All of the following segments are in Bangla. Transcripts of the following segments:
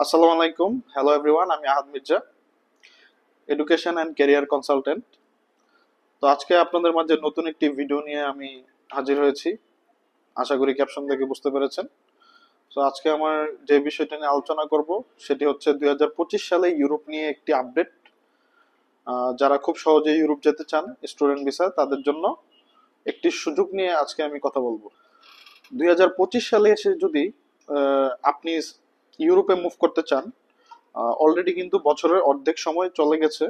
আসসালামু আলাইকুম, হ্যালো এভরিওয়ান। আমি Ahad Mirza, education and career consultant. তো আজকে আপনাদের মাঝে নতুন একটি ভিডিও নিয়ে আমি হাজির হয়েছি। আশা করি ক্যাপশন দেখে বুঝতে পেরেছেন। তো আজকে আমার যে বিষয়টা নিয়ে আলোচনা করব সেটি হচ্ছে 2025 সালে ইউরোপ নিয়ে একটি আপডেট। যারা খুব সহজে ইউরোপ যেতে চান স্টুডেন্ট ভিসা, তাদের জন্য একটি সুযোগ নিয়ে আজকে আমি কথা বলবো। 2025 সালে এসে যদি আপনি ইউরোপে মুভ করতে চান, অলরেডি কিন্তু বছরের অর্ধেক সময় চলে গেছে।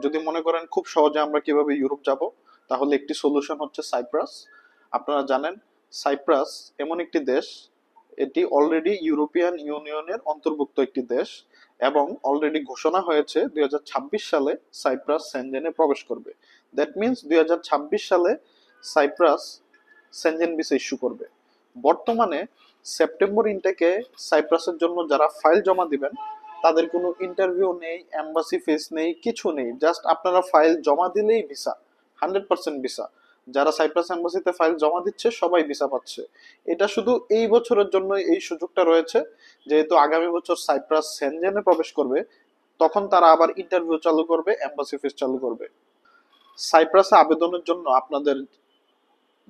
যদি মনে করেন খুব সহজে আমরা কিভাবে ইউরোপ যাব, তাহলে একটি সলিউশন হচ্ছে সাইপ্রাস। আপনারা জানেন সাইপ্রাস এমন একটি দেশ, এটি অলরেডি ইউরোপিয়ান ইউনিয়নের অন্তর্ভুক্ত একটি দেশ এবং অলরেডি ঘোষণা হয়েছে 2026 সালে সাইপ্রাস সেনজেনে প্রবেশ করবে। দ্যাট মিনস 2026 সালে সাইপ্রাস সেনজেন ভিসা ইস্যু করবে। বর্তমানে সেপ্টেম্বর ইনটেকে সাইপ্রাসের জন্য যারা ফাইল জমা দিবেন, তাদের কোনো ইন্টারভিউ নেই, এম্বাসি ফিস নেই, কিছু নেই। জাস্ট আপনারা ফাইল জমা দিলেই ভিসা, 100% ভিসা। যারা সাইপ্রাস এম্বাসিতে ফাইল জমা দিচ্ছে সবাই ভিসা পাচ্ছে। এটা শুধু এই বছরের জন্য এই সুযোগটা রয়েছে, যেহেতু আগামী বছর সাইপ্রাস সেনজেনে প্রবেশ করবে, তখন তারা আবার ইন্টারভিউ চালু করবে, এম্বাসি ফিস চালু করবে। সাইপ্রাসে আবেদনের জন্য আপনাদের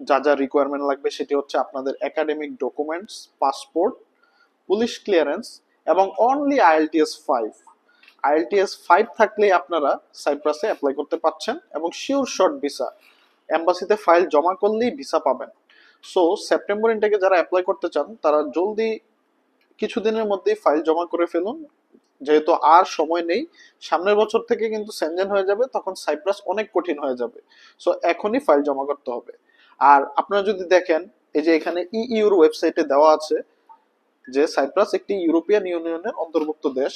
যা যা রিকোয়ারমেন্ট লাগবে সেটি হচ্ছে আপনাদের academic documents, passport, police clearance এবং অনলি আইএলটিএস 5 থাকলেই আপনারা সাইপ্রাসে অ্যাপ্লাই করতে পারছেন এবং শিওর শর্ট ভিসা। এম্বাসিতে ফাইল জমা করলেই ভিসা পাবেন। সো সেপ্টেম্বর ইনটেকে যারা অ্যাপ্লাই করতে চান তারা জলদি কিছুদিনের মধ্যেই ফাইল জমা করে ফেলুন, যেহেতু আর সময় নেই। সামনের বছর থেকে কিন্তু সেনজেন হয়ে যাবে, তখন সাইপ্রাস অনেক কঠিন হয়ে যাবে। সো এখনই ফাইল জমা করতে হবে। আর আপনারা যদি দেখেন, এই যে এখানে ইইউর ওয়েবসাইটে দেওয়া আছে যে সাইপ্রাস একটি ইউরোপিয়ান ইউনিয়নের অন্তর্ভুক্ত দেশ।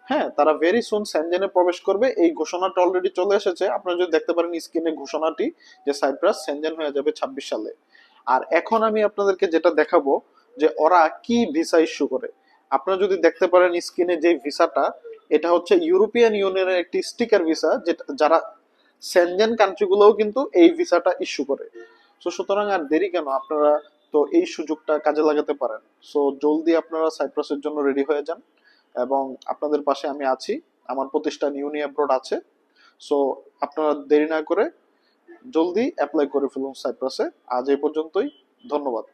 হ্যাঁ, তারা ভেরি সুন সেনজেনে প্রবেশ করবে, এই ঘোষণাটা অলরেডি চলে এসেছে। আপনারা যদি দেখতে পারেন স্ক্রিনে ঘোষণাটি, যে সাইপ্রাস সেনজেন হয়ে যাবে 26 সালে। আর এখন আমি আপনাদেরকে যেটা দেখাবো যে ওরা কি ভিসা ইস্যু করে। আপনারা যদি দেখতে পারেন স্ক্রিনে যে ভিসাটা, এটা হচ্ছে ইউরোপিয়ান ইউনিয়নের একটি স্টিকার ভিসা, যেটা যারা সেনজেন কান্ট্রিগুলোও কিন্তু এই ভিসাটা ইস্যু করে। তো সুতরাং আর দেরি কেন, আপনারা তো এই সুযোগটা কাজে লাগাতে পারেন। সো জলদি আপনারা সাইপ্রাসের জন্য রেডি হয়ে যান এবং আপনাদের পাশে আমি আছি। আমার প্রতিষ্ঠান ইউনি অ্যাব্রোড আছে। সো আপনারা দেরি না করে জলদি অ্যাপ্লাই করে ফেলুন সাইপ্রাসে। আজ এই পর্যন্তই, ধন্যবাদ।